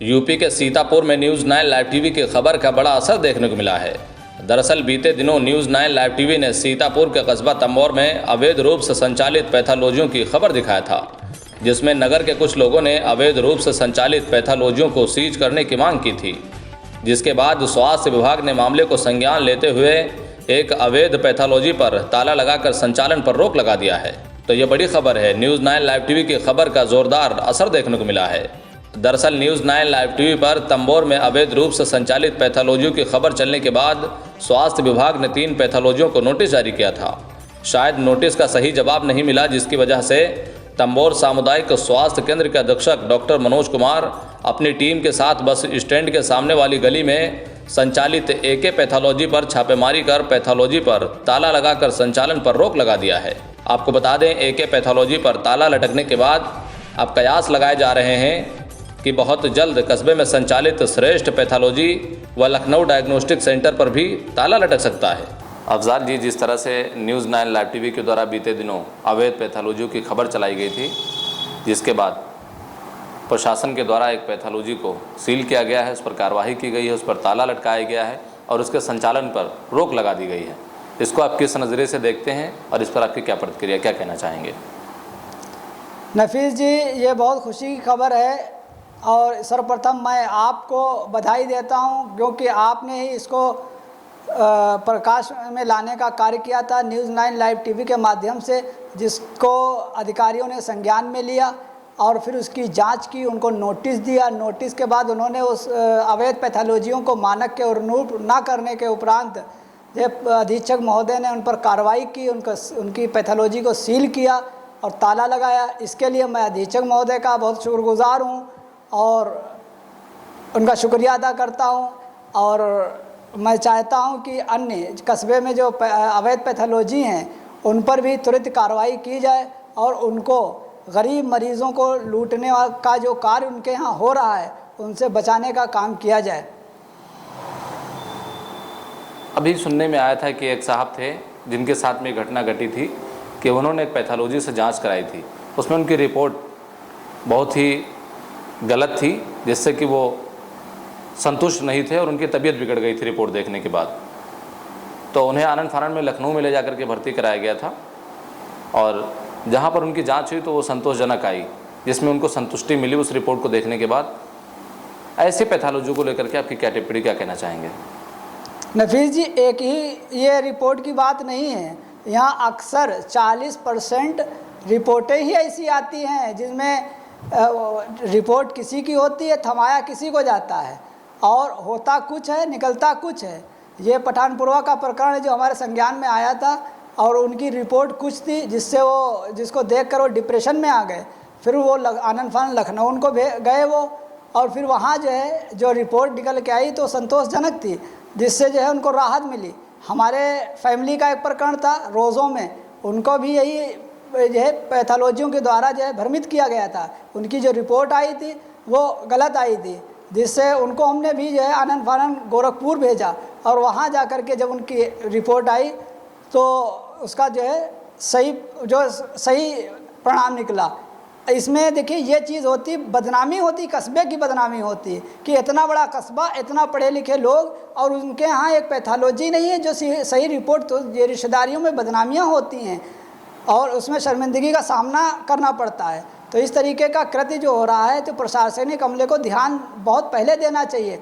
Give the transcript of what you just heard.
UP के सीतापुर में news 9 live TV की खबर का बड़ा असर देखने को मिला है। दरअसल बीते दिनों न्यूज़ 9 लाइव टीवी ने सीतापुर के कस्बा तंबोर में अवैध रूप से संचालित पैथोलॉजियों की खबर दिखाया था, जिसमें नगर के कुछ लोगों ने अवैध रूप से संचालित पैथोलॉजियों को सीज करने की मांग की थी। जिसके बाद स्वास्थ्य विभाग ने मामले को संज्ञान लेते हुए एक अवैध पैथोलॉजी पर ताला लगाकर संचालन पर रोक लगा दिया है। तो ये बड़ी खबर है। न्यूज़ 9 लाइव टीवी की खबर का जोरदार असर देखने को मिला है। दरअसल न्यूज़ 9 लाइव टीवी पर तंबोर में अवैध रूप से संचालित पैथोलॉजियों की खबर चलने के बाद स्वास्थ्य विभाग ने 3 पैथोलॉजियों को नोटिस जारी किया था। शायद नोटिस का सही जवाब नहीं मिला, जिसकी वजह से तंबोर सामुदायिक स्वास्थ्य केंद्र के अधीक्षक डॉक्टर मनोज कुमार अपनी टीम के साथ बस स्टैंड के सामने वाली गली में संचालित एके पैथोलॉजी पर छापेमारी कर पैथोलॉजी पर ताला लगाकर संचालन पर रोक लगा दिया है। आपको बता दें, एके पैथोलॉजी पर ताला लटकने के बाद अब कयास लगाए जा रहे हैं कि बहुत जल्द कस्बे में संचालित श्रेष्ठ पैथोलॉजी व लखनऊ डायग्नोस्टिक सेंटर पर भी ताला लटक सकता है। अफजाल जी, जिस तरह से न्यूज़ 9 लाइव टीवी के द्वारा बीते दिनों अवैध पैथोलॉजी की खबर चलाई गई थी, जिसके बाद प्रशासन के द्वारा एक पैथोलॉजी को सील किया गया है, उस पर कार्रवाई की गई है, उस पर ताला लटकाया गया है और उसके संचालन पर रोक लगा दी गई है। इसको आप किस नज़रिए से देखते हैं और इस पर आपकी क्या प्रतिक्रिया, क्या कहना चाहेंगे? नफीस जी, ये बहुत खुशी की खबर है और सर्वप्रथम मैं आपको बधाई देता हूं, क्योंकि आपने ही इसको प्रकाश में लाने का कार्य किया था न्यूज़ 9 लाइव टीवी के माध्यम से, जिसको अधिकारियों ने संज्ञान में लिया और फिर उसकी जांच की, उनको नोटिस दिया। नोटिस के बाद उन्होंने उस अवैध पैथोलॉजियों को मानक के अनुरूप न करने के उपरांत अधीक्षक महोदय ने उन पर कार्रवाई की, उनकी पैथोलॉजी को सील किया और ताला लगाया। इसके लिए मैं अधीक्षक महोदय का बहुत शुक्रगुजार हूँ और उनका शुक्रिया अदा करता हूँ। और मैं चाहता हूँ कि अन्य कस्बे में जो अवैध पैथोलॉजी हैं उन पर भी तुरंत कार्रवाई की जाए और उनको गरीब मरीज़ों को लूटने का जो कार्य उनके यहाँ हो रहा है उनसे बचाने का काम किया जाए। अभी सुनने में आया था कि एक साहब थे जिनके साथ में घटना घटी थी कि उन्होंने एक पैथोलॉजी से जांच कराई थी, उसमें उनकी रिपोर्ट बहुत ही गलत थी, जिससे कि वो संतुष्ट नहीं थे और उनकी तबीयत बिगड़ गई थी रिपोर्ट देखने के बाद। तो उन्हें आनन फानन में लखनऊ में ले जाकर के भर्ती कराया गया था और जहाँ पर उनकी जांच हुई तो वो संतोषजनक आई, जिसमें उनको संतुष्टि मिली उस रिपोर्ट को देखने के बाद। ऐसे पैथोलॉजी को लेकर के आपकी क्या टिप्पणी, क्या कहना चाहेंगे? नफीस जी, एक ही ये रिपोर्ट की बात नहीं है, यहाँ अक्सर 40% रिपोर्टें ही ऐसी आती हैं जिसमें रिपोर्ट किसी की होती है, थमाया किसी को जाता है और होता कुछ है, निकलता कुछ है। ये पठानपुरवा का प्रकरण जो हमारे संज्ञान में आया था और उनकी रिपोर्ट कुछ थी जिससे वो जिसको देखकर वो डिप्रेशन में आ गए। फिर वो आनन फानन लखनऊ उनको गए वो, और फिर वहाँ जो है जो रिपोर्ट निकल के आई तो संतोषजनक थी, जिससे जो है उनको राहत मिली। हमारे फैमिली का एक प्रकरण था रोज़ों में, उनको भी यही जो है पैथोलॉजियों के द्वारा जो है भ्रमित किया गया था। उनकी जो रिपोर्ट आई थी वो गलत आई थी, जिससे उनको हमने भी जो है आनन फानन गोरखपुर भेजा और वहाँ जा कर के जब उनकी रिपोर्ट आई तो उसका जो है सही परिणाम निकला। इसमें देखिए ये चीज़ होती, बदनामी होती, कस्बे की बदनामी होती कि इतना बड़ा कस्बा, इतना पढ़े लिखे लोग और उनके यहाँ एक पैथोलॉजी नहीं है जो सही रिपोर्ट। तो ये रिश्तेदारियों में बदनामियाँ होती हैं और उसमें शर्मिंदगी का सामना करना पड़ता है। तो इस तरीके का कृत्य जो हो रहा है तो प्रशासनिक अमले को ध्यान बहुत पहले देना चाहिए।